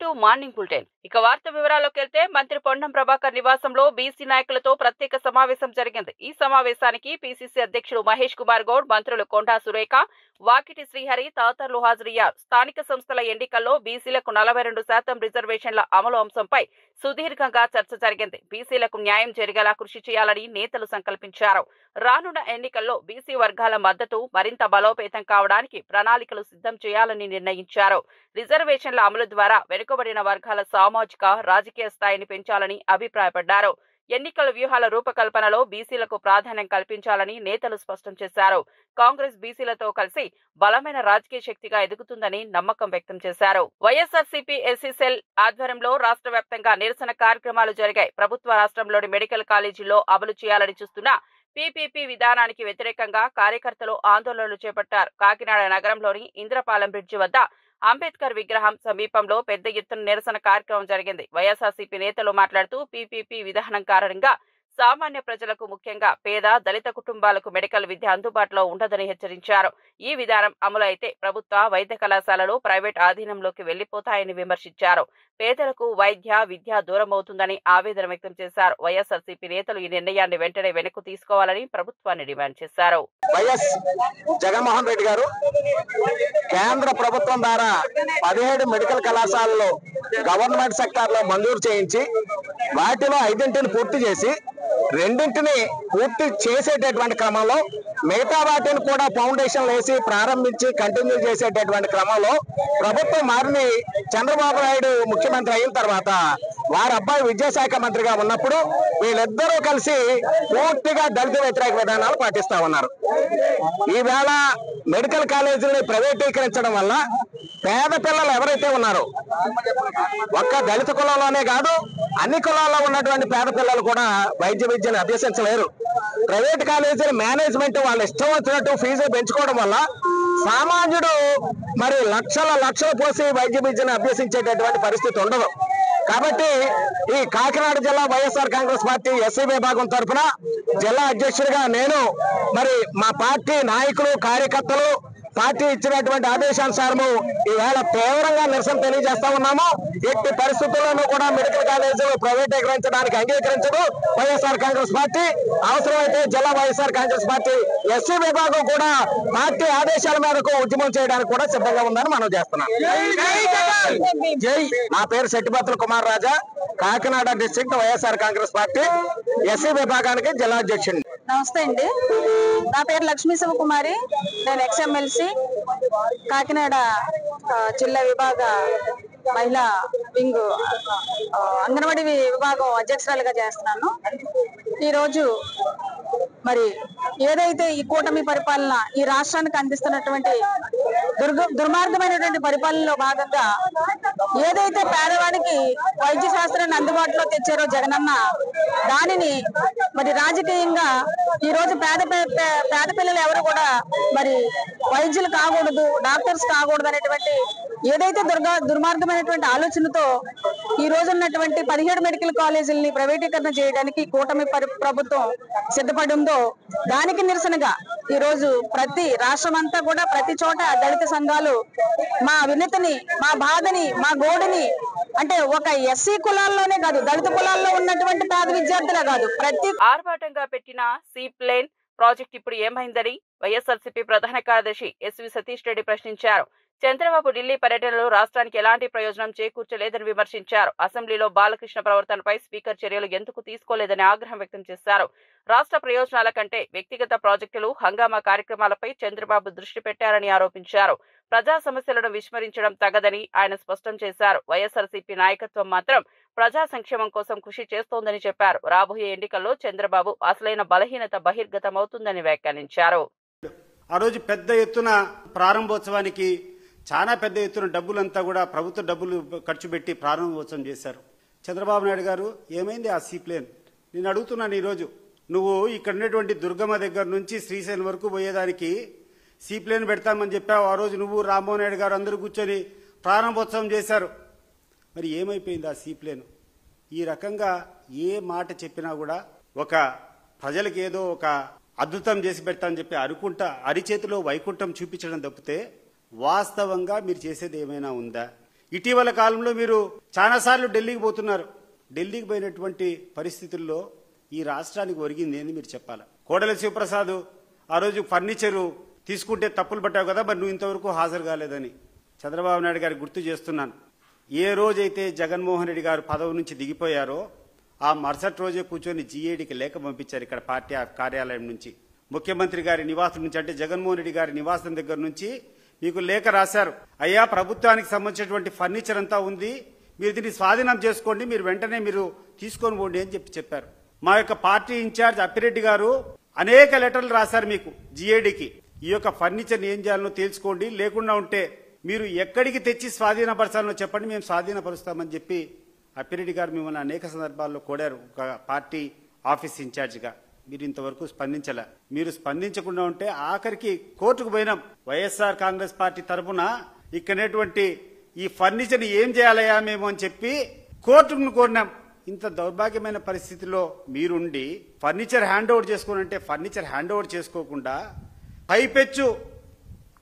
Welcome to morning bulletin. ఇక వార్త వివరాల్లోకి వెళ్తే మంత్రి పొన్నం ప్రభాకర్ నివాసంలో బీసీ నాయకులతో ప్రత్యేక సమావేశం జరిగింది. ఈ సమావేశానికి పీసీసీ అధ్యక్షుడు మహేష్ కుమార్ గౌడ్, మంత్రులు కొండా సురేఖ, వాకిటి శ్రీహరి తదితరులు హాజరయ్యారు. స్థానిక సంస్థల ఎన్నికల్లో బీసీలకు 42% రిజర్వేషన్ల అమలు అంశంపై సుదీర్ఘంగా చర్చ జరిగింది. బీసీలకు న్యాయం జరిగేలా కృషి చేయాలని నేతలు సంకల్పించారు. రానున్న ఎన్నికల్లో బీసీ వర్గాల మద్దతు మరింత బలోపేతం కావడానికి ప్రణాళికలు సిద్ధం చేయాలని నిర్ణయించారు. రిజర్వేషన్ల అమలు ద్వారా వెనుకబడిన వర్గాల సామాజిక, రాజకీయ స్థాయిని పెంచాలని అభిప్రాయపడ్డారు. ఎన్నికల వ్యూహాల రూపకల్పనలో బీసీలకు ప్రాధాన్యం కల్పించాలని నేతలు స్పష్టం చేశారు. కాంగ్రెస్ బీసీలతో కలిసి బలమైన రాజకీయ శక్తిగా ఎదుగుతుందని నమ్మకం వ్యక్తం చేశారు. వైఎస్ఆర్సీపీ ఎస్సీ సెల్ ఆధ్వర్యంలో రాష్ట్ర వ్యాప్తంగా నిరసన కార్యక్రమాలు జరిగాయి. ప్రభుత్వ రాష్ట్రంలోని మెడికల్ కాలేజీల్లో అమలు చేయాలని చూస్తున్న పీపీపీ విధానానికి వ్యతిరేకంగా కార్యకర్తలు ఆందోళనలు చేపట్టారు. కాకినాడ నగరంలోని ఇంద్రపాలెం బ్రిడ్జి వద్ద అంబేద్కర్ విగ్రహం సమీపంలో పెద్ద ఎత్తున నిరసన కార్యక్రమం జరిగింది. వైఎస్ఆర్సీపీ నేతలు మాట్లాడుతూ పీపీపీ విధానం కారణంగా సామాన్య ప్రజలకు, ముఖ్యంగా పేద, దళిత కుటుంబాలకు మెడికల్ విద్య అందుబాటులో ఉండదని హెచ్చరించారు. ఈ విధానం అమలు అయితే ప్రభుత్వ వైద్య కళాశాలలు ప్రైవేట్ ఆధీనంలోకి వెళ్లిపోతాయని విమర్శించారు. పేదలకు వైద్య, విద్య దూరమవుతుందని ఆవేదన వ్యక్తం చేశారు. వైఎస్ఆర్సీపీ నేతలు ఈ నిర్ణయాన్ని వెంటనే వెనక్కు తీసుకోవాలని ప్రభుత్వాన్ని డిమాండ్ చేశారు. వైఎస్ జగన్మోహన్ రెడ్డి గారు కేంద్ర ప్రభుత్వం ద్వారా 17 మెడికల్ కళాశాలలో గవర్నమెంట్ సెక్టార్ లో మంజూరు చేయించి వాటిలో 5 పూర్తి చేసి 2 పూర్తి చేసేటటువంటి క్రమంలో మిగతా వాటిని కూడా ఫౌండేషన్ వేసి ప్రారంభించి కంటిన్యూ చేసేటటువంటి క్రమంలో ప్రభుత్వం మారిని చంద్రబాబు నాయుడు ముఖ్యమంత్రి అయిన తర్వాత వారి అబ్బాయి విద్యాశాఖ మంత్రిగా ఉన్నప్పుడు వీళ్ళిద్దరూ కలిసి పూర్తిగా దళిత వ్యతిరేక విధానాలు పాటిస్తా ఉన్నారు. ఈవేళ మెడికల్ కాలేజీని ప్రైవేటీకరించడం వల్ల పేద పిల్లలు ఎవరైతే ఉన్నారో ఒక్క దళిత కులంలోనే కాదు అన్ని కులాల్లో ఉన్నటువంటి పేద పిల్లలు కూడా వైద్య విద్యను అభ్యసించలేరు. ప్రైవేట్ కాలేజీల మేనేజ్మెంట్ వాళ్ళు ఇష్టం వచ్చినట్టు ఫీజు పెంచుకోవడం వల్ల సామాన్యుడు మరి లక్షలు పోసి వైద్య విద్యను అభ్యసించేటటువంటి పరిస్థితి ఉండదు. కాబట్టి ఈ కాకినాడ జిల్లా వైఎస్ఆర్ కాంగ్రెస్ పార్టీ ఎస్సీ విభాగం తరఫున జిల్లా అధ్యక్షుడిగా నేను మరి మా పార్టీ నాయకులు, కార్యకర్తలు పార్టీ ఇచ్చినటువంటి ఆదేశానుసారము ఈవేళ తీవ్రంగా నిరసన తెలియజేస్తా ఉన్నాము. ఎట్టి పరిస్థితుల్లోనూ కూడా మెడికల్ కాలేజీలు ప్రైవేటీకరించడానికి అంగీకరించదు వైఎస్ఆర్ కాంగ్రెస్ పార్టీ. అవసరమైతే జిల్లా వైఎస్ఆర్ కాంగ్రెస్ పార్టీ ఎస్సీ విభాగం కూడా పార్టీ ఆదేశాల మేరకు ఉద్యమం చేయడానికి కూడా సిద్ధంగా ఉందని మనం చేస్తున్నాం. జై. నా పేరు Settipatrula Kumar Raja, Kakinada district YSR Congress party SC విభాగానికి జిల్లా అధ్యక్షుడు. నమస్తే అండి, నా పేరు లక్ష్మీ శివకుమారి. నేను ఎక్స్ఎమ్మెల్సీ కాకినాడ జిల్లా విభాగ మహిళా వింగ్ అంగన్వాడీ విభాగం అధ్యక్షురాలుగా చేస్తున్నాను. ఈరోజు మరి ఏదైతే ఈ కూటమి పరిపాలన ఈ రాష్ట్రానికి అందిస్తున్నటువంటి దుర్మార్గమైనటువంటి పరిపాలనలో భాగంగా ఏదైతే పేదవాడికి వైద్య శాస్త్రాన్ని అందుబాటులో తెచ్చారో జగనన్న, దానిని మరి రాజకీయంగా ఈ రోజు పేద పిల్లలు ఎవరు కూడా మరి వైద్యులు కాకూడదు, డాక్టర్స్ కాకూడదు అనేటువంటి ఏదైతే దుర్మార్గమైనటువంటి ఆలోచనతో ఈ రోజు ఉన్నటువంటి 17 మెడికల్ కాలేజీలని ప్రైవేటీకరణ చేయడానికి కూటమి ప్రభుత్వం సిద్ధపడి ఉందో దానికి నిరసనగా ఈ రోజు ప్రతి రాష్ట్రం అంతా కూడా ప్రతి చోట దళిత సంఘాలు మా వినతిని, మా బాధని, మా గోడుని, అంటే ఒక ఎస్సీ కులాల్లోనే కాదు దళిత కులాల్లో ఉన్నటువంటి పేద విద్యార్థులే కాదు ప్రతి ఆర్భాటంగా పెట్టిన సీ ప్లేన్ ప్రాజెక్ట్ ఇప్పుడు ఏమైందని వైఎస్ఆర్సీపీ ప్రధాన కార్యదర్శి ఎస్వి సతీష్ రెడ్డి ప్రశ్నించారు. చంద్రబాబు ఢిల్లీ పర్యటనలో రాష్ట్రానికి ఎలాంటి ప్రయోజనం చేకూర్చలేదని విమర్శించారు. అసెంబ్లీలో బాలకృష్ణ ప్రవర్తనపై స్పీకర్ చర్యలు ఎందుకు తీసుకోలేదని ఆగ్రహం వ్యక్తం చేశారు. రాష్ట్ర ప్రయోజనాల కంటే వ్యక్తిగత ప్రాజెక్టులు, హంగామా కార్యక్రమాలపై చంద్రబాబు దృష్టి పెట్టారని ఆరోపించారు. ప్రజా సమస్యలను విస్మరించడం తగదని ఆయన స్పష్టం చేశారు. వైఎస్ఆర్సీపీ నాయకత్వం మాత్రం ప్రజా సంక్షేమం కోసం కృషి చేస్తోందని చెప్పారు. రాబోయే ఎన్నికల్లో చంద్రబాబు అసలైన బలహీనత బహిర్గతమవుతుందని వ్యాఖ్యానించారు. ఆ రోజు పెద్ద ఎత్తున ప్రారంభోత్సవానికి చాలా పెద్ద ఎత్తున డబ్బులంతా కూడా ప్రభుత్వ డబ్బులు ఖర్చు పెట్టి ప్రారంభోత్సవం చేశారు. చంద్రబాబు నాయుడు గారు ఏమైంది ఆ సీ ప్లేన్? నేను అడుగుతున్నాను, ఈరోజు నువ్వు ఇక్కడ ఉన్నటువంటి దుర్గమ్మ దగ్గర నుంచి శ్రీశైలం వరకు పోయేదానికి సీ ప్లేన్ పెడతామని చెప్పావు. ఆ రోజు నువ్వు, రామ్మోహన్ నాయుడు గారు అందరూ కూర్చొని ప్రారంభోత్సవం చేశారు. మరి ఏమైపోయింది ఆ సీ ప్లేన్? ఈ రకంగా ఏ మాట చెప్పినా కూడా ఒక ప్రజలకు ఏదో ఒక అద్భుతం చేసి పెడతామని చెప్పి అనుకుంటా అరిచేతిలో వైకుంఠం చూపించడం తప్పితే వాస్తవంగా మీరు చేసేది ఏమైనా ఉందా? ఇటీవల కాలంలో మీరు చాలాసార్లు ఢిల్లీకి పోతున్నారు. ఢిల్లీకి పోయినటువంటి పరిస్థితుల్లో ఈ రాష్ట్రానికి ఒరిగింది ఏంది మీరు చెప్పాలా? కోడెల శివప్రసాద్ ఆ రోజు ఫర్నిచరు తీసుకుంటే తప్పులు పట్టావు కదా, మరి నువ్వు ఇంతవరకు హాజరు కాలేదని చంద్రబాబు నాయుడు గారికి గుర్తు చేస్తున్నాను. ఏ రోజైతే జగన్మోహన్ రెడ్డి గారు పదవి నుంచి దిగిపోయారో ఆ మరుసటి రోజే కూర్చొని జీఏడీకి లేఖ పంపించారు. ఇక్కడ పార్టీ కార్యాలయం నుంచి ముఖ్యమంత్రి గారి నివాసం నుంచి, అంటే జగన్మోహన్ రెడ్డి గారి నివాసం దగ్గర నుంచి మీకు లేఖ రాశారు. అయ్యా, ప్రభుత్వానికి సంబంధించినటువంటి ఫర్నిచర్ అంతా ఉంది, మీరు దీన్ని స్వాధీనం చేసుకోండి, మీరు వెంటనే మీరు తీసుకొని పోండి అని చెప్పారు. మా యొక్క పార్టీ ఇన్ఛార్జ్ అప్పిరెడ్డి గారు అనేక లెటర్లు రాశారు మీకు జీఏడీకి. ఈ యొక్క ఫర్నిచర్ని ఏం చేయాలనో తెలుసుకోండి, లేకుండా ఉంటే మీరు ఎక్కడికి తెచ్చి స్వాధీనపరచాలనో చెప్పండి, మేము స్వాధీనపరుస్తామని చెప్పి అప్పిరెడ్డి గారు మిమ్మల్ని అనేక సందర్భాల్లో కోరారు ఒక పార్టీ ఆఫీస్ ఇన్ఛార్జిగా. మీరు ఇంతవరకు స్పందించలే. మీరు స్పందించకుండా ఉంటే ఆఖరికి కోర్టుకు పోయినాం. వైఎస్ఆర్ కాంగ్రెస్ పార్టీ తరఫున ఇక్కడటువంటి ఈ ఫర్నిచర్ని ఏం చేయాలయా మేము అని చెప్పి కోర్టును కోరినాం. ఇంత దౌర్భాగ్యమైన పరిస్థితిలో మీరుండి ఫర్నిచర్ హ్యాండ్ ఓవర్ చేసుకోనంటే ఫర్నిచర్ హ్యాండ్ ఓవర్ చేసుకోకుండా పైపెచ్చు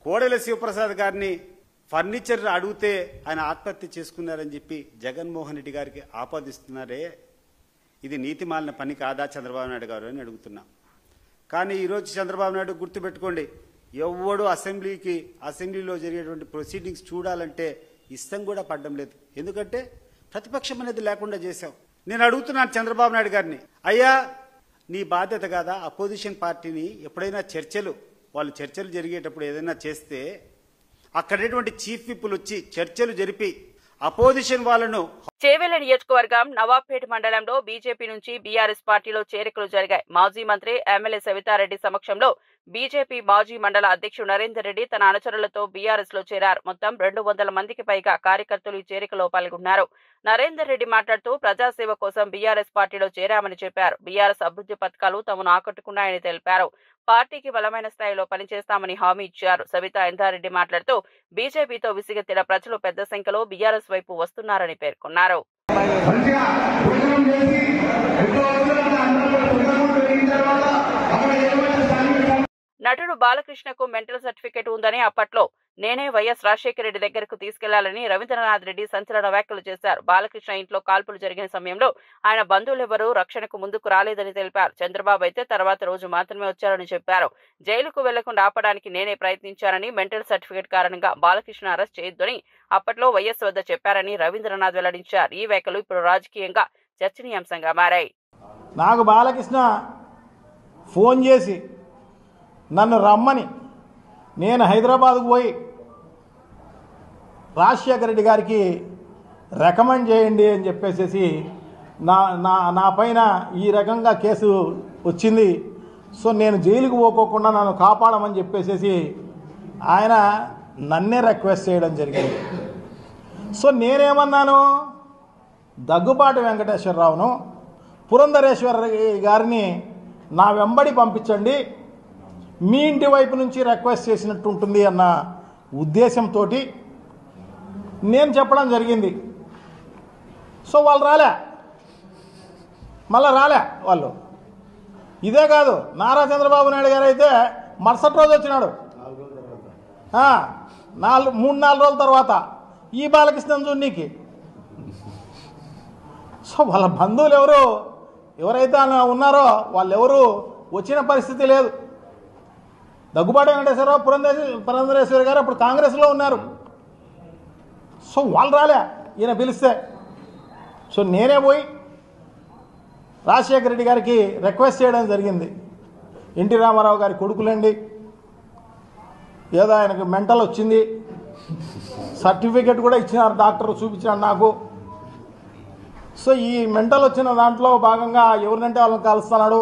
కోడెల శివప్రసాద్ గారిని ఫర్నిచర్ అడిగితే ఆయన ఆత్మహత్య చేసుకున్నారని చెప్పి జగన్మోహన్ రెడ్డి గారికి ఆపాదిస్తున్నారే, ఇది నీతిమాలిన పని కాదా చంద్రబాబు నాయుడు గారు అని అడుగుతున్నాం. కానీ ఈరోజు చంద్రబాబు నాయుడు గుర్తుపెట్టుకోండి, ఎవడు అసెంబ్లీలో జరిగేటువంటి ప్రొసీడింగ్స్ చూడాలంటే ఇష్టం కూడా పడడం లేదు. ఎందుకంటే ప్రతిపక్షం అనేది లేకుండా చేశాం. నేను అడుగుతున్నాను చంద్రబాబు నాయుడు గారిని, అయ్యా నీ బాధ్యత కాదా అపోజిషన్ పార్టీని ఎప్పుడైనా వాళ్ళు చర్చలు జరిగేటప్పుడు ఏదైనా చేస్తే అక్కడేటువంటి చీఫ్ విప్పులు వచ్చి చర్చలు జరిపి అపోజిషన్ వాళ్ళను. చేవెళ్ల నియోజకవర్గం నవాబ్పేట మండలంలో బీజేపీ నుంచి బీఆర్ఎస్ పార్టీలో చేరికలు జరిగాయి. మాజీ మంత్రి ఎమ్మెల్యే సవితారెడ్డి సమక్షంలో బీజేపీ మాజీ మండల అధ్యక్షుడు నరేందర్ రెడ్డి తన అనుచరులతో బీఆర్ఎస్ లో చేరారు. మొత్తం 200 మందికి పైగా కార్యకర్తలు ఈ చేరికలో పాల్గొన్నారు. నరేందర్ రెడ్డి మాట్లాడుతూ ప్రజాసేవ కోసం బీఆర్ఎస్ పార్టీలో చేరామని చెప్పారు. బీఆర్ఎస్ అభివృద్ధి పథకాలు తమను ఆకట్టుకున్నాయని తెలిపారు. పార్టీకి బలమైన స్థాయిలో పనిచేస్తామని హామీ ఇచ్చారు. సవితా ఇందారెడ్డి మాట్లాడుతూ బీజేపీతో విసిగెత్తిన ప్రజలు పెద్ద సంఖ్యలో బీఆర్ఎస్ వైపు వస్తున్నారని పేర్కొన్నారు. నటుడు బాలకృష్ణకు మెంటల్ సర్టిఫికెట్ ఉందని అప్పట్లో నేనే వైఎస్ రాజశేఖర రెడ్డి దగ్గరకు తీసుకెళ్లాలని రవీంద్రనాథ్ రెడ్డి సంచలన వ్యాఖ్యలు చేశారు. బాలకృష్ణ ఇంట్లో కాల్పులు జరిగిన సమయంలో ఆయన బంధువులెవరూ రక్షణకు ముందుకు రాలేదని తెలిపారు. చంద్రబాబు అయితే తర్వాత రోజు మాత్రమే వచ్చారని చెప్పారు. జైలుకు వెళ్లకుండా ఆపడానికి నేనే ప్రయత్నించానని, మెంటల్ సర్టిఫికెట్ కారణంగా బాలకృష్ణ అరెస్ట్ చేయొద్దని అప్పట్లో వైఎస్ వద్ద చెప్పారని రవీంద్రనాథ్ వెల్లడించారు. ఈ వ్యాఖ్యలు ఇప్పుడు రాజకీయంగా చర్చనీయాంశంగా మారాయి. నాకు బాలకృష్ణ ఫోన్ చేసి నన్ను రమ్మని, నేను హైదరాబాద్కు పోయి రాజశేఖర రెడ్డి గారికి రికమెండ్ చేయండి అని చెప్పేసి నా పైన ఈ రకంగా కేసు వచ్చింది, సో నేను జైలుకు పోకోకుండా నన్ను కాపాడమని చెప్పేసి ఆయన నన్నే రిక్వెస్ట్ చేయడం జరిగింది. సో నేనేమన్నాను, దగ్గుబాటి వెంకటేశ్వరరావును పురంధరేశ్వర గారిని నా వెంబడి పంపించండి, మీ ఇంటి వైపు నుంచి రిక్వెస్ట్ చేసినట్టు ఉంటుంది అన్న ఉద్దేశంతో నేను చెప్పడం జరిగింది. సో వాళ్ళు మళ్ళీ రాలే వాళ్ళు. ఇదే కాదు, నారా చంద్రబాబు నాయుడు గారు అయితే మరుసటి రోజు వచ్చినాడు, 3-4 రోజుల తర్వాత ఈ బాలకృష్ణన్ చూడనీకి. సో వాళ్ళ బంధువులు ఎవరైతే ఉన్నారో వాళ్ళెవరూ వచ్చిన పరిస్థితి లేదు. దగ్గుబాటి వెంకటేశ్వరరావు, పురంధరేశ్వరి గారు అప్పుడు కాంగ్రెస్లో ఉన్నారు. సో వాళ్ళు రాలే ఈయన పిలిస్తే. సో నేనే పోయి రాజశేఖర రెడ్డి గారికి రిక్వెస్ట్ చేయడం జరిగింది. ఎన్టీ రామారావు గారి కొడుకులండి, ఏదో ఆయనకు మెంటల్ వచ్చింది, సర్టిఫికెట్ కూడా ఇచ్చినారు, డాక్టర్ చూపించాడు నాకు. సో ఈ మెంటల్ వచ్చిన దాంట్లో భాగంగా ఎవరినంటే వాళ్ళని కాలుస్తున్నాడు,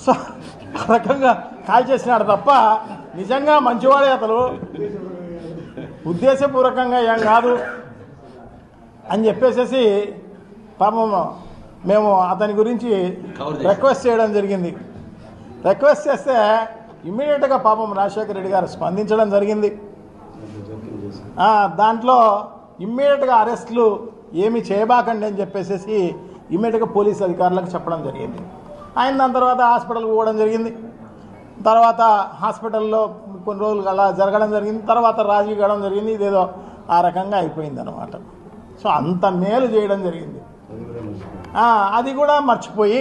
సో ఆ రకంగా కాల్ చేసినాడు తప్ప నిజంగా మంచివాడే అతను, ఉద్దేశపూర్వకంగా ఏం కాదు అని చెప్పేసి పాపం మేము అతని గురించి రిక్వెస్ట్ చేయడం జరిగింది. రిక్వెస్ట్ చేస్తే ఇమ్మీడియట్గా పాపం రాజశేఖర రెడ్డి గారు స్పందించడం జరిగింది. దాంట్లో ఇమ్మీడియట్గా అరెస్టులు ఏమీ చేయబాకండి అని చెప్పేసి ఇమ్మీడియట్గా పోలీస్ అధికారులకు చెప్పడం జరిగింది. ఆయన దాని తర్వాత హాస్పిటల్కి పోవడం జరిగింది. తర్వాత హాస్పిటల్లో కొన్ని రోజులు అలా జరగడం జరిగింది. తర్వాత రాజీ కావడం జరిగింది. ఇదేదో ఆ రకంగా అయిపోయింది అనమాట. సో అంత మేలు చేయడం జరిగింది. అది కూడా మర్చిపోయి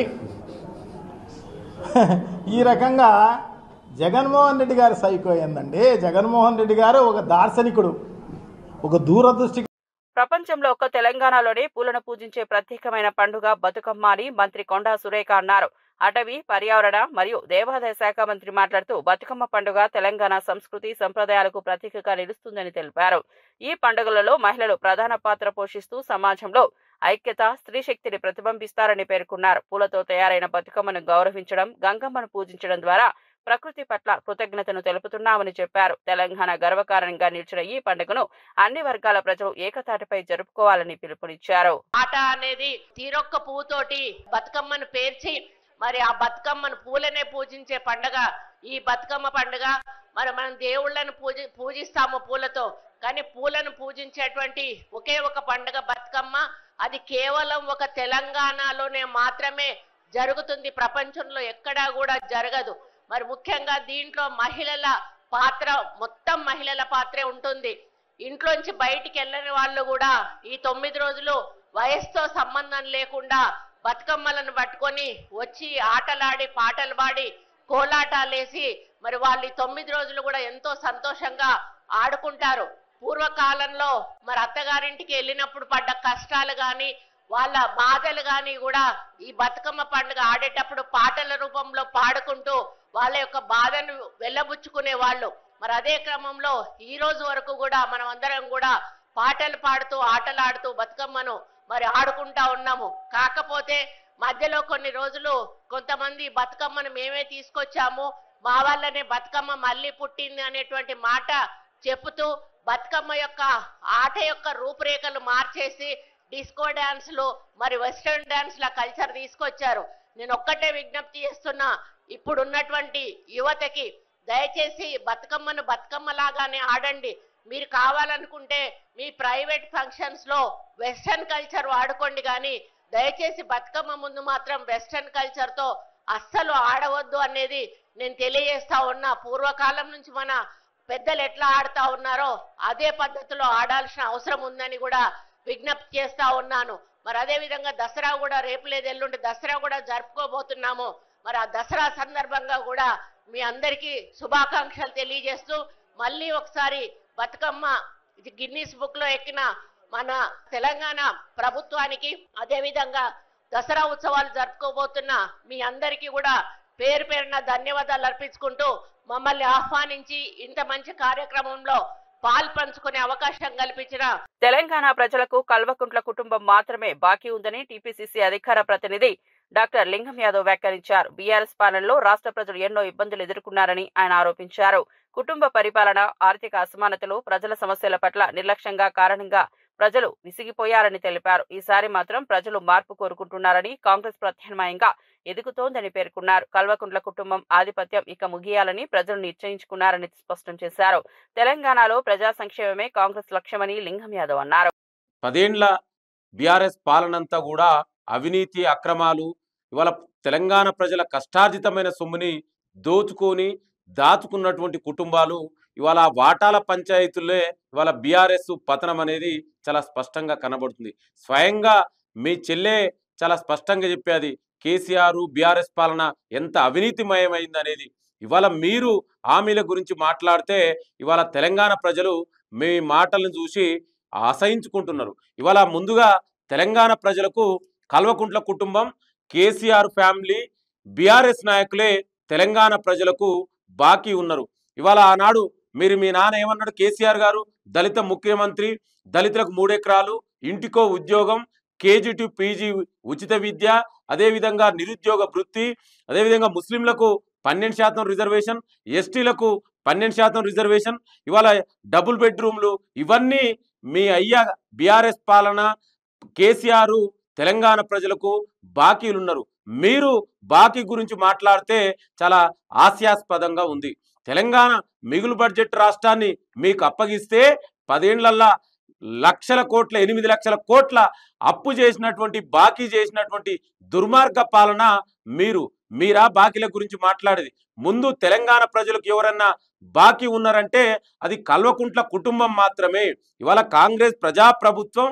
ఈ రకంగా జగన్మోహన్ రెడ్డి గారు సైకో ఏందండి. జగన్మోహన్ రెడ్డి గారు ఒక దార్శనికుడు, ఒక దూరదృష్టి. ప్రపంచంలో ఒక్క తెలంగాణలోనే పూలను పూజించే ప్రత్యేకమైన పండుగ బతుకమ్మ అని మంత్రి కొండా సురేఖ అన్నారు. అటవీ, పర్యావరణ మరియు దేవాదాయ శాఖ మంత్రి మాట్లాడుతూ బతుకమ్మ పండుగ తెలంగాణ సంస్కృతి సంప్రదాయాలకు ప్రతీకగా నిలుస్తుందని తెలిపారు. ఈ పండుగలలో మహిళలు ప్రధాన పాత్ర పోషిస్తూ సమాజంలో ఐక్యత, స్త్రీ శక్తిని ప్రతిబింబిస్తారని పేర్కొన్నారు. పూలతో తయారైన బతుకమ్మను గౌరవించడం, గంగమ్మను పూజించడం ద్వారా ప్రకృతి పట్ల కృతజ్ఞతను తెలుపుతున్నామని చెప్పారు. తెలంగాణ గర్వకారణంగా నిలిచిన ఈ పండుగను అన్ని వర్గాల ప్రజలు ఏకతాటిపై జరుపుకోవాలని పిలుపునిచ్చారు. ఆట అనేది తీరొక్క పువ్వుతోటి బతుకమ్మను పేర్చి మరి ఆ బతుకమ్మను పూలనే పూజించే పండుగ ఈ బతుకమ్మ పండుగ. మరి మనం దేవుళ్ళను పూజిస్తాము పూలతో, కానీ పూలను పూజించేటువంటి ఒకే ఒక పండుగ బతుకమ్మ. అది కేవలం ఒక తెలంగాణలోనే మాత్రమే జరుగుతుంది, ప్రపంచంలో ఎక్కడా కూడా జరగదు. మరి ముఖ్యంగా దీంట్లో మహిళల పాత్ర, మొత్తం మహిళల పాత్రే ఉంటుంది. ఇంట్లోంచి బయటికి వెళ్ళని వాళ్ళు కూడా ఈ 9 రోజులు వయసుతో సంబంధం లేకుండా బతుకమ్మలను పట్టుకొని వచ్చి ఆటలాడి, పాటలు పాడి, కోలాటాలేసి మరి వాళ్ళు ఈ 9 రోజులు కూడా ఎంతో సంతోషంగా ఆడుకుంటారు. పూర్వకాలంలో మరి అత్తగారింటికి వెళ్ళినప్పుడు పడ్డ కష్టాలు గాని, వాళ్ళ బాధలు గాని కూడా ఈ బతుకమ్మ పండుగ ఆడేటప్పుడు పాటల రూపంలో పాడుకుంటూ వాళ్ళ యొక్క బాధను వెళ్ళబుచ్చుకునే వాళ్ళు. మరి అదే క్రమంలో ఈ రోజు వరకు కూడా మనం అందరం కూడా పాటలు పాడుతూ, ఆటలాడుతూ బతుకమ్మను మరి ఆడుకుంటా ఉన్నాము. కాకపోతే మధ్యలో కొన్ని రోజులు కొంతమంది బతుకమ్మను మేమే తీసుకొచ్చాము, మా వల్లనే బతుకమ్మ మళ్ళీ పుట్టింది అనేటువంటి మాట చెప్పుతూ బతుకమ్మ యొక్క ఆట యొక్క రూపురేఖలు మార్చేసి డిస్కో డాన్స్లు మరి వెస్టర్న్ డాన్స్ల కల్చర్ తీసుకొచ్చారు. నేను ఒక్కటే విజ్ఞప్తి చేస్తున్నా, ఇప్పుడున్నటువంటి యువతకి దయచేసి బతుకమ్మను బతుకమ్మలాగానే ఆడండి. మీరు కావాలనుకుంటే మీ ప్రైవేట్ ఫంక్షన్స్ లో వెస్టర్న్ కల్చర్ వాడుకోండి, కానీ దయచేసి బతుకమ్మ ముందు మాత్రం వెస్టర్న్ కల్చర్ తో అస్సలు ఆడవద్దు అనేది నేను తెలియజేస్తా ఉన్నా. పూర్వకాలం నుంచి మన పెద్దలు ఎట్లా ఆడుతా ఉన్నారో అదే పద్ధతిలో ఆడాల్సిన అవసరం ఉందని కూడా విజ్ఞప్తి చేస్తా ఉన్నాను. మరి అదే విధంగా దసరా కూడా రేపు లేదు ఎల్లుండి దసరా కూడా జరుపుకోబోతున్నాము. మరి ఆ దసరా సందర్భంగా కూడా మీ అందరికీ శుభాకాంక్షలు తెలియజేస్తూ మళ్ళీ ఒకసారి బతుకమ్మ ఇది గిన్నీస్ బుక్ లో ఎక్కిన మన తెలంగాణ ప్రభుత్వానికి, అదే విధంగా దసరా ఉత్సవాలు జరుపుకోబోతున్న మీ అందరికీ కూడా పేరు పేరున ధన్యవాదాలు అర్పించుకుంటూ మమ్మల్ని ఆహ్వానించి ఇంత మంచి కార్యక్రమంలో పాల్పంచుకునే అవకాశం కల్పించిన తెలంగాణ ప్రజలకు కల్వకుంట్ల కుటుంబం మాత్రమే బాకీ ఉందని టీపీసీసీ అధికార ప్రతినిధి డాక్టర్ లింగం యాదవ్ వ్యాఖ్యానించారు. బీఆర్ఎస్ పాలనలో రాష్ట్ర ప్రజలు ఎన్నో ఇబ్బందులు ఎదుర్కొన్నారని ఆయన ఆరోపించారు. కుటుంబ పరిపాలన, ఆర్థిక అసమానతలు, ప్రజల సమస్యల పట్ల నిర్లక్ష్యంగా కారణంగా ప్రజలు విసిగిపోయారని తెలిపారు. ఈసారి మాత్రం ప్రజలు మార్పు కోరుకుంటున్నారని, కాంగ్రెస్ ప్రత్యామ్నాయంగా ఎదుగుతోందని పేర్కొన్నారు. కల్వకుంట్ల కుటుంబం ఆధిపత్యం ఇక ముగియాలని ప్రజలు నిశ్చయించుకున్నారని స్పష్టం చేశారు. తెలంగాణలో ప్రజా సంక్షేమమే కాంగ్రెస్ లక్ష్యమని లింగం యాదవ్ అన్నారు. 10 ఏళ్ల బీఆర్ఎస్ పాలనంతా కూడా అవినీతి, అక్రమాలు, ఇవాళ తెలంగాణ ప్రజల కష్టార్జితమైన సొమ్ముని దోచుకొని దాచుకున్నటువంటి కుటుంబాలు ఇవాళ వాటాల పంచాయతీలే ఇవాళ బీఆర్ఎస్ పతనం అనేది చాలా స్పష్టంగా కనబడుతుంది. స్వయంగా మీ చెల్లె చాలా స్పష్టంగా చెప్పేది కేసీఆర్ బీఆర్ఎస్ పాలన ఎంత అవినీతిమయమైంది అనేది. ఇవాళ మీరు హామీల గురించి మాట్లాడితే ఇవాళ తెలంగాణ ప్రజలు మీ మాటలను చూసి అసహించుకుంటున్నారు. ఇవాళ ముందుగా తెలంగాణ ప్రజలకు కల్వకుంట్ల కుటుంబం, కేసీఆర్ ఫ్యామిలీ, బీఆర్ఎస్ నాయకులే తెలంగాణ ప్రజలకు బాకీ ఉన్నారు. ఇవాళ ఆనాడు మీరు మీ నాన్న ఏమన్నాడు, కేసీఆర్ గారు దళిత ముఖ్యమంత్రి, దళితులకు 3 ఎకరాలు, ఇంటికో ఉద్యోగం, కేజీ టు పీజీ ఉచిత విద్య, అదేవిధంగా నిరుద్యోగ వృత్తి, అదేవిధంగా ముస్లింలకు 12% రిజర్వేషన్, ఎస్టీలకు 12% రిజర్వేషన్, ఇవాళ డబుల్ బెడ్రూమ్లు, ఇవన్నీ మీ అయ్యా బీఆర్ఎస్ పాలన కేసీఆర్ తెలంగాణ ప్రజలకు బాకీలున్నారు. మీరు బాకీ గురించి మాట్లాడితే చాలా హాస్యాస్పదంగా ఉంది. తెలంగాణ మిగులు బడ్జెట్ రాష్ట్రాన్ని మీకు అప్పగిస్తే 10 ఏళ్లల్లా లక్షల కోట్ల 8 లక్షల కోట్ల అప్పు చేసినటువంటి, బాకీ చేసినటువంటి దుర్మార్గ పాలన మీరు మీరా బాకీల గురించి మాట్లాడేది? ముందు తెలంగాణ ప్రజలకు ఎవరన్నా బాకీ ఉన్నారంటే అది కల్వకుంట్ల కుటుంబం మాత్రమే. ఇవాళ కాంగ్రెస్ ప్రజాప్రభుత్వం,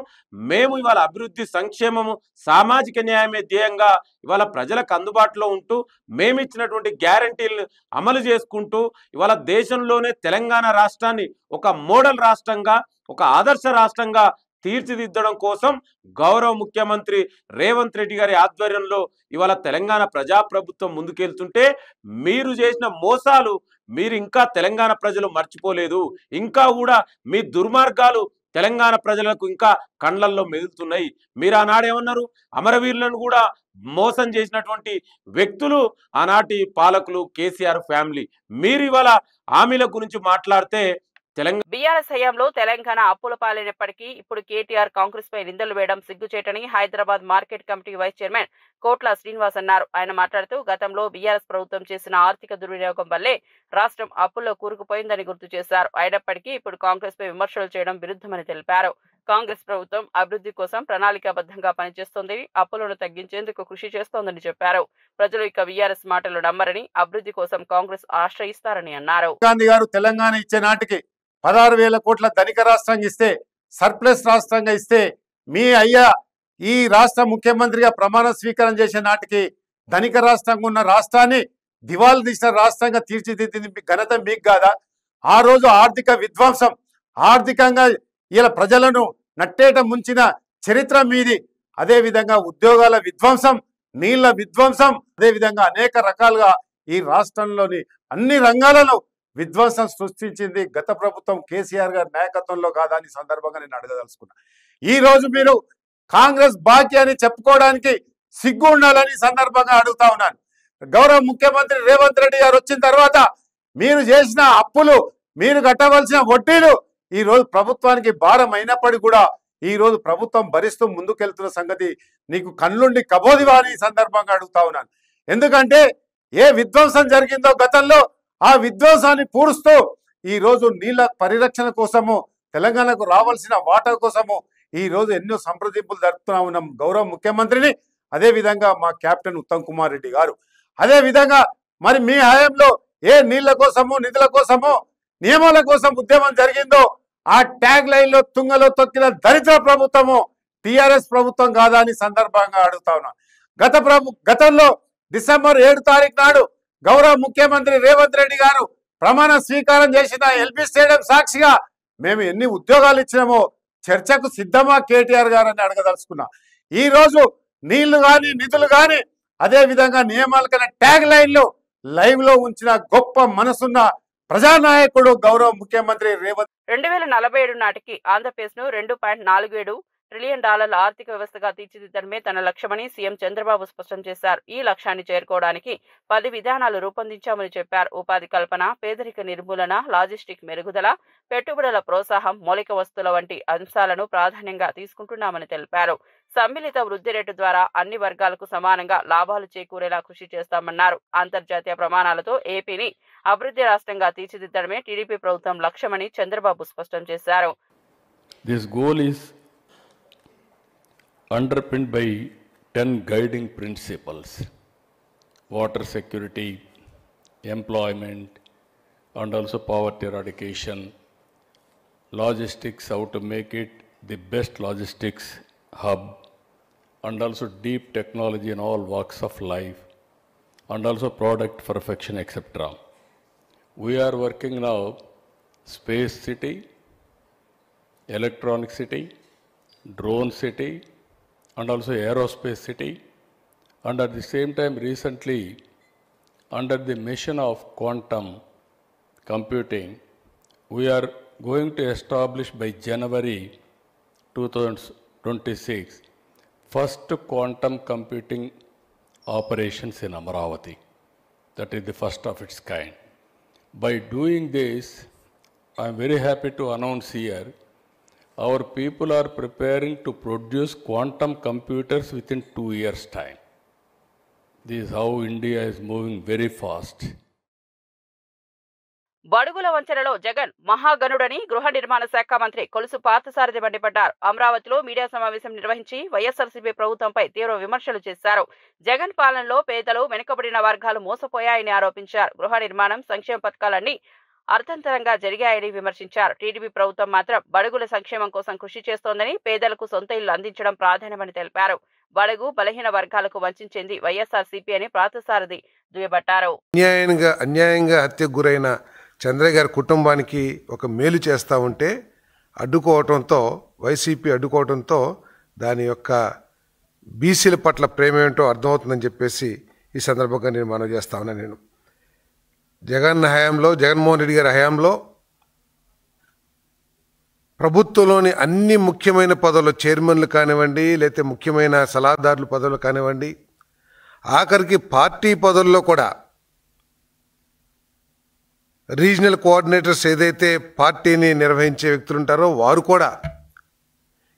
మేము ఇవాళ అభివృద్ధి, సంక్షేమము, సామాజిక న్యాయమే ధ్యేయంగా ఇవాళ ప్రజలకు అందుబాటులో ఉంటూ మేమిచ్చినటువంటి గ్యారంటీలను అమలు చేసుకుంటూ ఇవాళ దేశంలోనే తెలంగాణ రాష్ట్రాన్ని ఒక మోడల్ రాష్ట్రంగా, ఒక ఆదర్శ రాష్ట్రంగా తీర్చిదిద్దడం కోసం గౌరవ ముఖ్యమంత్రి రేవంత్ రెడ్డి గారి ఆధ్వర్యంలో ఇవాళ తెలంగాణ ప్రజాప్రభుత్వం ముందుకెళ్తుంటే మీరు చేసిన మోసాలు మీరు ఇంకా తెలంగాణ ప్రజలు మర్చిపోలేదు. ఇంకా కూడా మీ దుర్మార్గాలు తెలంగాణ ప్రజలకు ఇంకా కండ్లల్లో మెదులుతున్నాయి. మీరు ఆనాడేమన్నారు? అమరవీరులను కూడా మోసం చేసినటువంటి వ్యక్తులు ఆనాటి పాలకులు, కేసీఆర్ ఫ్యామిలీ. మీరు ఇవాళ హామీల గురించి మాట్లాడితే బీఆర్ఎస్ హయాంలో తెలంగాణ అప్పుల పాలైనప్పటికీ ఇప్పుడు కేటీఆర్ కాంగ్రెస్ పై నిందలు వేయడం సిగ్గుచేటని Hyderabad market committee vice chairman Kotla Srinivas అన్నారు. ఆయన మాట్లాడుతూ గతంలో బీఆర్ఎస్ ప్రభుత్వం చేసిన ఆర్థిక దుర్వినియోగం వల్లే రాష్ట్రం అప్పుల్లో కూరుకుపోయిందని గుర్తు చేశారు. అయినప్పటికీ ఇప్పుడు కాంగ్రెస్ పై విమర్శలు చేయడం విరుద్ధమని తెలిపారు. కాంగ్రెస్ ప్రభుత్వం అభివృద్ధి కోసం ప్రణాళికాబద్ధంగా పనిచేస్తోందని, అప్పులను తగ్గించేందుకు కృషి చేస్తోందని చెప్పారు. ప్రజలు ఇక బీఆర్ఎస్ మాటలు నమ్మరని, అభివృద్ధి కోసం కాంగ్రెస్ ఆశ్రయిస్తారని అన్నారు. గాంధీ గారు తెలంగాణ ఇచ్చే నాటికి 16,000 కోట్ల ధనిక రాష్ట్రంగా ఇస్తే, సర్ప్లస్ రాష్ట్రంగా ఇస్తే, మీ అయ్యా ఈ రాష్ట్ర ముఖ్యమంత్రిగా ప్రమాణ స్వీకారం చేసే నాటికి ధనిక రాష్ట్రంగా ఉన్న రాష్ట్రాన్ని దివాలు తీసిన రాష్ట్రంగా తీర్చిదిద్దింది ఘనత మీకు కాదా? ఆ రోజు ఆర్థిక విధ్వంసం, ఆర్థికంగా ఇలా ప్రజలను నట్టేట ముంచిన చరిత్ర మీది. అదేవిధంగా ఉద్యోగాల విధ్వంసం, నీళ్ల విధ్వంసం, అదేవిధంగా అనేక రకాలుగా ఈ రాష్ట్రంలోని అన్ని రంగాలలో విధ్వంసం సృష్టించింది గత ప్రభుత్వం కేసీఆర్ గారి నాయకత్వంలో కాదా అని సందర్భంగా నేను అడగదలుచుకున్నా. ఈ రోజు మీరు కాంగ్రెస్ బాకీ అని చెప్పుకోవడానికి సిగ్గు ఉండాలని సందర్భంగా అడుగుతా ఉన్నాను. గౌరవ ముఖ్యమంత్రి రేవంత్ రెడ్డి గారు వచ్చిన తర్వాత మీరు చేసిన అప్పులు, మీరు కట్టవలసిన వడ్డీలు ఈ రోజు ప్రభుత్వానికి భారం అయినప్పటికీ కూడా ఈ రోజు ప్రభుత్వం భరిస్తూ ముందుకెళ్తున్న సంగతి నీకు కళ్ళుండి కబోదివా అని సందర్భంగా అడుగుతా ఉన్నాను. ఎందుకంటే ఏ విధ్వంసం జరిగిందో గతంలో ఆ విధ్వంసాన్ని పూడుస్తూ ఈ రోజు నీళ్ల పరిరక్షణ కోసము, తెలంగాణకు రావాల్సిన వాటా కోసము ఈ రోజు ఎన్నో సంప్రదింపులు జరుపుతున్నా ఉన్నాం గౌరవ ముఖ్యమంత్రిని, అదేవిధంగా మా కెప్టెన్ ఉత్తమ్ కుమార్ రెడ్డి గారు. అదేవిధంగా మరి మీ హయాంలో ఏ నీళ్ల కోసము, నిధుల కోసము, నియమాల కోసం ఉద్యమం జరిగిందో ఆ ట్యాగ్ లైన్ లో తుంగలో తొక్కిన దరిద్ర ప్రభుత్వము టిఆర్ఎస్ ప్రభుత్వం కాదా అని సందర్భంగా అడుగుతా ఉన్నా. గతంలో డిసెంబర్ 7 తారీఖు నాడు గౌరవ ముఖ్యమంత్రి రేవంత్ రెడ్డి గారు ప్రమాణ స్వీకారం చేసిన ఎల్బీ స్టేడియం సాక్షిగా మేము ఎన్ని ఉద్యోగాలు ఇచ్చినామో చర్చకు సిద్ధమా కేటీఆర్ గారు అని అడగదలుచుకున్నా. ఈ రోజు నీళ్లు కానీ, నిధులు కానీ, అదే విధంగా నియమాలకైనా ట్యాగ్ లైన్లు లైవ్ లో ఉంచిన గొప్ప మనసున్న ప్రజానాయకుడు గౌరవ ముఖ్యమంత్రి రేవంత్. 2047 నాటికి ఆంధ్రప్రదేశ్ ను $2.47 ట్రిలియన్ ఆర్థిక వ్యవస్థగా తీర్చిదిద్దడమే తన లక్ష్యమని సీఎం చంద్రబాబు స్పష్టం చేశారు. ఈ లక్ష్యాన్ని చేరుకోవడానికి 10 విధానాలు రూపొందించామని చెప్పారు. ఉపాధి కల్పన, పేదరిక నిర్మూలన, లాజిస్టిక్ మెరుగుదల, పెట్టుబడుల ప్రోత్సాహం, మౌలిక వస్తువుల వంటి అంశాలను ప్రాధాన్యంగా తీసుకుంటున్నామని తెలిపారు. సమ్మిళిత వృద్ధి రేటు ద్వారా అన్ని వర్గాలకు సమానంగా లాభాలు చేకూరేలా కృషి చేస్తామన్నారు. అంతర్జాతీయ ప్రమాణాలతో ఏపీని అభివృద్ధి రాష్ట్రంగా తీర్చిదిద్దడమే టీడీపీ ప్రభుత్వం లక్ష్యమని చంద్రబాబు స్పష్టం చేశారు. This goal is underpinned by 10 guiding principles: water security, employment, and also poverty eradication, logistics, how to make it the best logistics hub, and also deep technology in all walks of life, and also product perfection, etc. We are working now space city, electronic city, drone city, and also aerospace city, and at the same time recently under the mission of quantum computing we are going to establish by January 2026 first quantum computing operations in Amaravati. That is the first of its kind. By doing this, I am very happy to announce here, our people are preparing to produce quantum computers within 2 years' time. This is how India is moving very fast. బడుగుల వంచనలో జగన్ మహాగణుడని గృహ నిర్మాణ శాఖ మంత్రి కొలుసు పార్థసారథి మండిపడ్డారు. అమరావతిలో media సమావేశం నిర్వహించి వైఎస్ఆర్సీపీ ప్రభుత్వంపై తీవ్ర విమర్శలు చేశారు. జగన్ పాలనలో పేదలు, వెనుకబడిన వర్గాలు మోసపోయాయని ఆరోపించారు. గృహ నిర్మాణం, సంక్షేమ పథకాలన్నీ అర్థంతరంగా జరిగాయని విమర్శించారు. టీడీపీ ప్రభుత్వం మాత్రం బడుగుల సంక్షేమం కోసం కృషి చేస్తోందని, పేదలకు సొంత ఇల్లు అందించడం ప్రాధాన్యమని తెలిపారు. బడుగు, బలహీన వర్గాలకు వంచింది వైఎస్ఆర్సీపీ అని పార్థసారథి దుయ్యబట్టారు. అన్యాయంగా హత్యకు గురైన చంద్రయ్య గారి కుటుంబానికి ఒక మేలు చేస్తూ ఉంటే అడ్డుకోవటంతో, వైసీపీ అడ్డుకోవడంతో దాని యొక్క బీసీల పట్ల ప్రేమ ఏంటో అర్థమవుతుందని చెప్పేసి ఈ సందర్భంగా నేను మనవి చేస్తా ఉన్నా. నేను జగన్మోహన్ రెడ్డి గారి హయాంలో ప్రభుత్వంలోని అన్ని ముఖ్యమైన పదవులు, చైర్మన్లు కానివ్వండి, లేకపోతే ముఖ్యమైన సలహాదారుల పదవులు కానివ్వండి, ఆఖరికి పార్టీ పదవుల్లో కూడా రీజనల్ కోఆర్డినేటర్స్ ఏదైతే పార్టీని నిర్వహించే వ్యక్తులు ఉంటారో వారు కూడా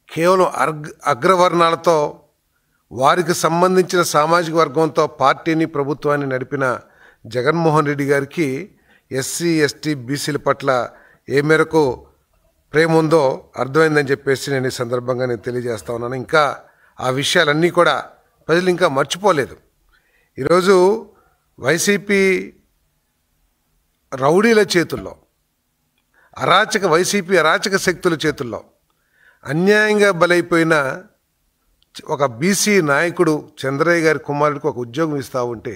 కేవలం అగ్రవర్ణాలతో, వారికి సంబంధించిన సామాజిక వర్గంతో పార్టీని, ప్రభుత్వాన్ని నడిపిన జగన్మోహన్ రెడ్డి గారికి ఎస్సీ, ఎస్టీ, బీసీల పట్ల ఏ మేరకు ప్రేమ ఉందో అర్థమైందని చెప్పేసి నేను ఈ సందర్భంగా తెలియజేస్తా ఉన్నాను. ఇంకా ఆ విషయాలన్నీ కూడా ప్రజలు ఇంకా మర్చిపోలేదు. ఈరోజు వైసీపీ రౌడీల చేతుల్లో, వైసీపీ అరాచక శక్తుల చేతుల్లో అన్యాయంగా బలైపోయిన ఒక బీసీ నాయకుడు చంద్రయ్య గారి కుమారుడికి ఒక ఉద్యోగం ఇస్తూ ఉంటే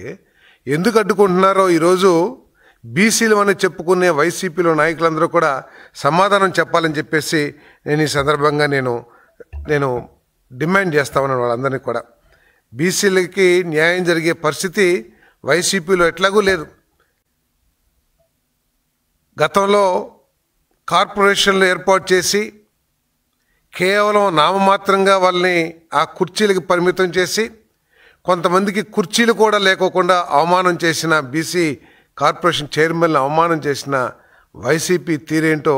ఎందుకు అడ్డుకుంటున్నారో ఈరోజు బీసీలు అని చెప్పుకునే వైసీపీలో నాయకులందరూ కూడా సమాధానం చెప్పాలని చెప్పేసి నేను ఈ సందర్భంగా నేను డిమాండ్ చేస్తా ఉన్నాను వాళ్ళందరినీ కూడా. బీసీలకి న్యాయం జరిగే పరిస్థితి వైసీపీలో ఎట్లాగూ లేదు. గతంలో కార్పొరేషన్లు ఏర్పాటు చేసి కేవలం నామమాత్రంగా వాళ్ళని ఆ కుర్చీలకు పరిమితం చేసి, కొంతమందికి కుర్చీలు కూడా లేకోకుండా అవమానం చేసిన బీసీ కార్పొరేషన్ చైర్మన్లు అవమానం చేసిన వైసీపీ తీరేంటో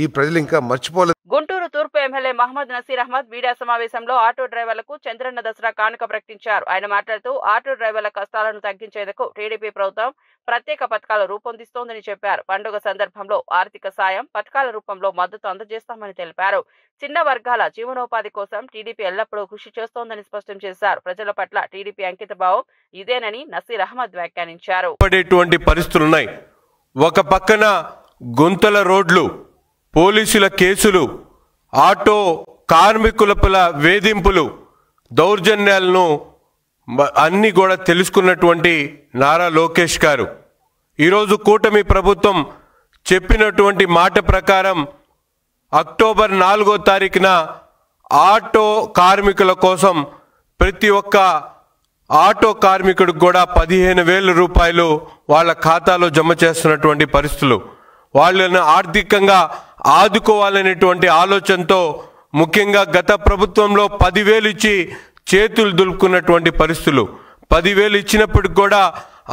ఈ ప్రజలు ఇంకా మర్చిపోలేదు. గుంటూరు తూర్పు ఎమ్మెల్యే మహమ్మద్ నసీర్ అహ్మద్ మీడియా సమావేశంలో ఆటో డ్రైవర్లకు చంద్రన్న దసరా కానుక ప్రకటించారు. ఆయన మాట్లాడుతూ ఆటో డ్రైవర్ల కష్టాలను తగ్గించేందుకు టీడీపీ ప్రభుత్వం ప్రత్యేక పథకాలు రూపొందిస్తోందని చెప్పారు. పండుగ సందర్భంలో ఆర్థిక సాయం, పథకాల రూపంలో మద్దతు అందజేస్తామని తెలిపారు. చిన్న వర్గాల జీవనోపాధి కోసం టీడీపీ ఎల్లప్పుడూ కృషి చేస్తోందని స్పష్టం చేశారు. ప్రజల పట్ల టీడీపీ అంకితభావం ఇదేనని నసీర్ అహ్మద్ వ్యాఖ్యానించారు. పరిస్థితులున్నాయి. ఒక పక్కన గుంతల రోడ్లు, పోలీసుల కేసులు, ఆటో కార్మికుల వేధింపులు, దౌర్జన్యాలను అన్ని కూడా తెలుసుకున్నటువంటి నారా లోకేష్ గారు ఈరోజు కూటమి ప్రభుత్వం చెప్పినటువంటి మాట ప్రకారం అక్టోబర్ 4వ తారీఖున ఆటో కార్మికుల కోసం ప్రతి ఒక్క ఆటో కార్మికుడికి కూడా 15,000 రూపాయలు వాళ్ళ ఖాతాలో జమ చేస్తున్నటువంటి పరిస్థితులు. వాళ్ళను ఆర్థికంగా ఆదుకోవాలనేటువంటి ఆలోచనతో ముఖ్యంగా గత ప్రభుత్వంలో 10,000 ఇచ్చి చేతులు దులుపుకున్నటువంటి పరిస్థితులు. 10,000 ఇచ్చినప్పటికి కూడా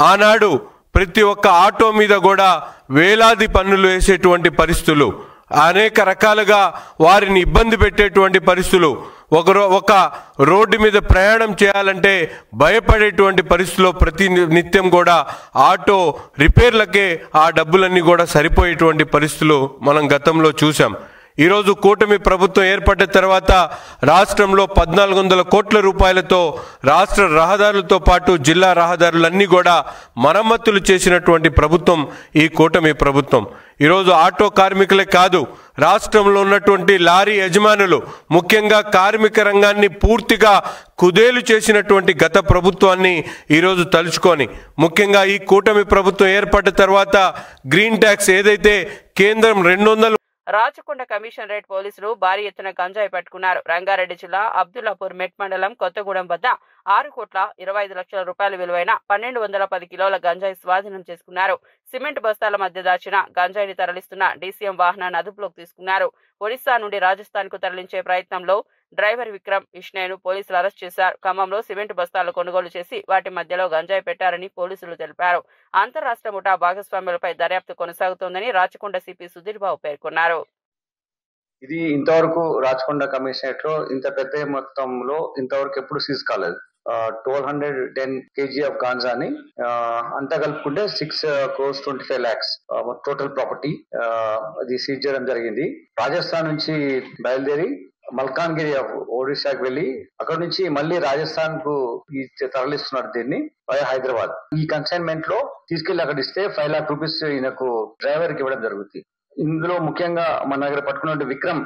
ఆనాడు ప్రతి ఒక్క ఆటో మీద కూడా వేలాది పన్నులు వేసేటువంటి పరిస్థితులు, అనేక రకాలుగా వారిని ఇబ్బంది పెట్టేటువంటి పరిస్థితులు. ఒక రోడ్డు మీద ప్రయాణం చేయాలంటే భయపడేటువంటి పరిస్థితిలో ప్రతి నిత్యం కూడా ఆటో రిపేర్లకే ఆ డబ్బులన్నీ కూడా సరిపోయేటువంటి పరిస్థితులు మనం గతంలో చూసాం. ఈరోజు కూటమి ప్రభుత్వం ఏర్పడ్డ తర్వాత రాష్ట్రంలో 1,400 కోట్ల రూపాయలతో రాష్ట్ర రహదారులతో పాటు జిల్లా రహదారులన్నీ కూడా మరమ్మతులు చేసినటువంటి ప్రభుత్వం ఈ కూటమి ప్రభుత్వం. ఈరోజు ఆటో కార్మికులే కాదు, రాష్ట్రంలో ఉన్నటువంటి లారీ యజమానులు, ముఖ్యంగా కార్మిక రంగాన్ని పూర్తిగా కుదేలు చేసినటువంటి గత ప్రభుత్వాన్ని ఈరోజు తలుచుకొని, ముఖ్యంగా ఈ కూటమి ప్రభుత్వం ఏర్పడ్డ తర్వాత గ్రీన్ ట్యాక్స్ ఏదైతే కేంద్రం 200 రాచకొండ కమిషనరేట్ పోలీసులు భారీ ఎత్తున గంజాయి పట్టుకున్నారు. రంగారెడ్డి జిల్లా అబ్దుల్లాపూర్ మెట్ మండలం కొత్తగూడెం వద్ద 6,25,00,000 రూపాయల విలువైన 1,210 కిలోల గంజాయి స్వాధీనం చేసుకున్నారు. సిమెంట్ బస్తాల మధ్య దాచిన గంజాయిని తరలిస్తున్న డీసీఎం వాహనాన్ని అదుపులోకి తీసుకున్నారు. ఒడిశా నుండి రాజస్థాన్ కు తరలించే ప్రయత్నంలో డ్రైవర్ విక్రమ్ ఇష్నేను పోలీసులు అరెస్ట్ చేశారు. ఖమ్మంలో సిమెంట్ బస్తాలు కొనుగోలు చేసి వాటి మధ్యలో గంజాయి పెట్టారని పోలీసులు తెలిపారు. అంతరాష్ట్ర ముఠా భాగస్వాములపై దర్యాప్తు కొనసాగుతోందని రాచకొండ సిపి సుధీర్ బాబు పేర్కొన్నారు. ఇది ఇంతవరకు రాచకొండ కమిషనరేట్ లో ఇంత పెద్ద మొత్తంలో ఇంతవరకు ఎప్పుడు సీజ్ కాలేదు. 1210 kg of గాంజాని అంతా కలుపుకుంటే 6,25 lakhs టోటల్ ప్రాపర్టీ అది సీజ్ చేయడం జరిగింది. రాజస్థాన్ నుంచి బయలుదేరి మల్కాన్గిరి ఆఫ్ ఒడిశాకి వెళ్లి అక్కడ నుంచి మళ్ళీ రాజస్థాన్ కు తరలిస్తున్నారు దీన్ని హైదరాబాద్. ఈ కన్సైన్మెంట్ లో తీసుకెళ్లి అక్కడ ఇస్తే 5 lakh rupees ఈయనకు డ్రైవర్ కి ఇవ్వడం జరుగుతుంది. ఇందులో ముఖ్యంగా మన దగ్గర పట్టుకున్న విక్రమ్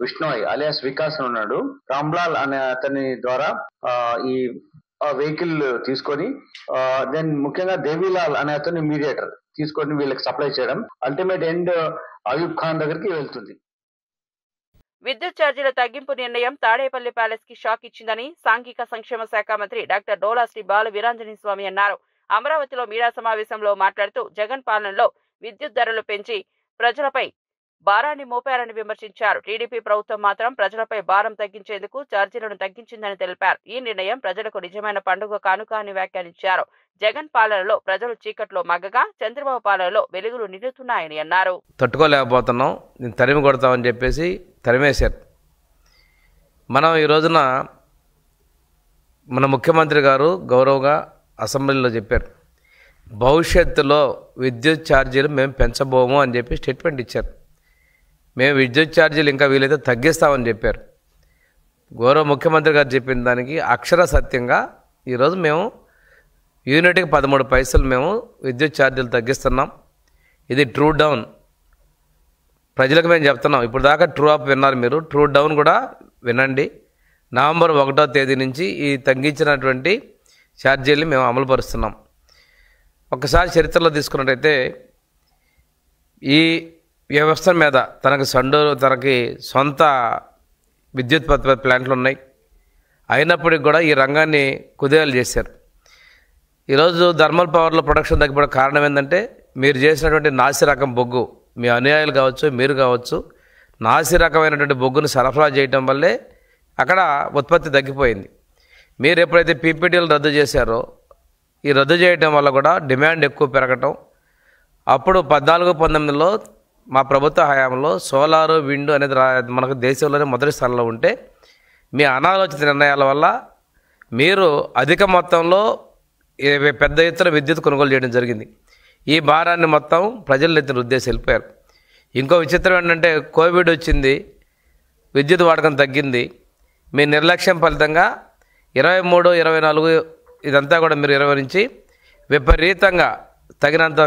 విష్ణోయ్ అలియాస్ వికాస్ అని ఉన్నాడు. రామ్లాల్ అనే అతని ద్వారా ఈ వెహికల్ తీసుకొని దెన్ ముఖ్యంగా దేవీలాల్ అనే అతని మీడియేటర్ తీసుకొని వీళ్ళకి సప్లై చేయడం అల్టిమేట్ ఎండ్ అయూబ్ ఖాన్ దగ్గరికి వెళ్తుంది. విద్యుత్ ఛార్జీల తగ్గింపు నిర్ణయం తాడేపల్లి ప్యాలెస్ కి షాక్ ఇచ్చిందని సాంఘిక సంక్షేమ శాఖ మంత్రి డాక్టర్ డోలా శ్రీ బాల వీరాంజనేయ స్వామి అన్నారు. అమరావతిలో మీడియా సమావేశంలో మాట్లాడుతూ జగన్ పాలనలో విద్యుత్ ధరలు పెంచి ప్రజలపై భారాన్ని మోపారని విమర్శించారు. టీడీపీ ప్రభుత్వం మాత్రం ప్రజలపై భారం తగ్గించేందుకు ఛార్జీలను తగ్గించిందని తెలిపారు. ఈ నిర్ణయం ప్రజలకు నిజమైన పండుగ కానుక అని వ్యాఖ్యానించారు. జగన్ పాలనలో ప్రజలు చీకట్లో మగ్గగా చంద్రబాబు పాలనలో వెలుగులు నిండుతున్నాయని అన్నారు. తట్టుకోలేకపోతున్నాం, నేను తరిమి కొడతామని చెప్పేసి తరిమేశారు. మనం ఈ రోజున మన ముఖ్యమంత్రి గారు గౌరవగా అసెంబ్లీలో చెప్పారు, భవిష్యత్తులో విద్యుత్ ఛార్జీలు మేము పెంచబోము అని చెప్పి స్టేట్మెంట్ ఇచ్చారు. మేము విద్యుత్ ఛార్జీలు ఇంకా వీలైతే తగ్గిస్తామని చెప్పారు. గౌరవ ముఖ్యమంత్రి గారు చెప్పిన దానికి అక్షర సత్యంగా ఈరోజు మేము యూనిట్కి 13 పైసలు మేము విద్యుత్ ఛార్జీలు తగ్గిస్తున్నాం. ఇది ట్రూ డౌన్. ప్రజలకు మేము చెప్తున్నాం, ఇప్పుడు దాకా ట్రూ అప్ విన్నారు మీరు, ట్రూ డౌన్ కూడా వినండి. నవంబర్ 1వ తేదీ నుంచి ఈ తగ్గించినటువంటి ఛార్జీల్ని మేము అమలుపరుస్తున్నాం. ఒకసారి చరిత్రలో తీసుకున్నట్టయితే ఈ వ్యవస్థ మీద తనకి సొంత విద్యుత్ ప్లాంట్లు ఉన్నాయి, అయినప్పటికీ కూడా ఈ రంగాన్ని కుదేలు చేశారు. ఈరోజు థర్మల్ పవర్లో ప్రొడక్షన్ తగ్గిపోవడం కారణం ఏంటంటే మీరు చేసినటువంటి నాసి రకం బొగ్గు, మీ అనుయాయులు కావచ్చు మీరు కావచ్చు, నాసి రకమైనటువంటి బొగ్గును సరఫరా చేయడం వల్లే అక్కడ ఉత్పత్తి తగ్గిపోయింది. మీరు ఎప్పుడైతే పీపీటీలు రద్దు చేశారో ఈ రద్దు చేయడం వల్ల కూడా డిమాండ్ ఎక్కువ పెరగటం, అప్పుడు 14-19లో మా ప్రభుత్వ హయాంలో సోలారు విండ్ అనేది మనకు దేశంలోనే మొదటి స్థానంలో ఉంటే మీ అనాలోచిత నిర్ణయాల వల్ల మీరు అధిక మొత్తంలో పెద్ద ఎత్తున విద్యుత్ కొనుగోలు చేయడం జరిగింది. ఈ భారాన్ని మొత్తం ప్రజల ఎత్తున రుద్దేసి వెళ్ళిపోయారు. ఇంకో విచిత్రం ఏంటంటే కోవిడ్ వచ్చింది, విద్యుత్ వాడకం తగ్గింది. మీ నిర్లక్ష్యం ఫలితంగా 23, 24 ఇదంతా కూడా మీరు 20 నుంచి విపరీతంగా తగినంత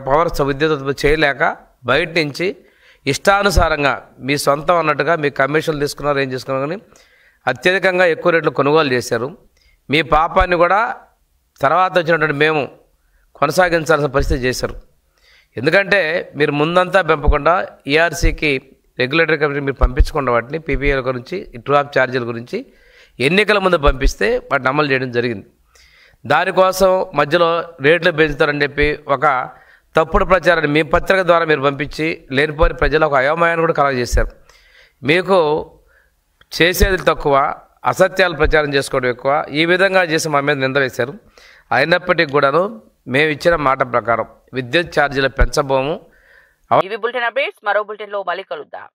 పవర్ విద్యుత్ ఉత్పత్తి చేయలేక బయట నుంచి ఇష్టానుసారంగా మీ సొంతం అన్నట్టుగా మీ కమిషన్లు తీసుకున్నారు, ఏం చేసుకున్నారు కానీ అత్యధికంగా ఎక్కువ రేట్లు కొనుగోలు చేశారు. మీ పాపాన్ని కూడా తర్వాత వచ్చినటువంటి మేము కొనసాగించాల్సిన పరిస్థితి చేశారు. ఎందుకంటే మీరు ముందంతా పెంపకుండా ఈఆర్సీకి రెగ్యులేటరీ కమిటీ మీరు పంపించకుండా వాటిని పీపీఏల గురించి ట్రూ అప్ ఛార్జీల గురించి ఎన్నికల ముందు పంపిస్తే వాటిని అమలు చేయడం జరిగింది. దానికోసం మధ్యలో రేట్లు పెంచుతారని చెప్పి ఒక తప్పుడు ప్రచారాన్ని మీ పత్రిక ద్వారా మీరు పంపించి లేనిపోని ప్రజలు ఒక అయోమయాన్ని కూడా కలగజేశారు. మీకు చేసేది తక్కువ, అసత్యాలు ప్రచారం చేసుకోవడం ఎక్కువ, ఈ విధంగా చేసి మా మీద నింద వేశారు. అయినప్పటికీ కూడాను మేము ఇచ్చిన మాట ప్రకారం విద్యుత్ ఛార్జీలు పెంచబోము. ఇవి బులెటిన్ అప్డేట్స్. మరో బులెటిన్లో మళ్ళీ కలుద్దాం.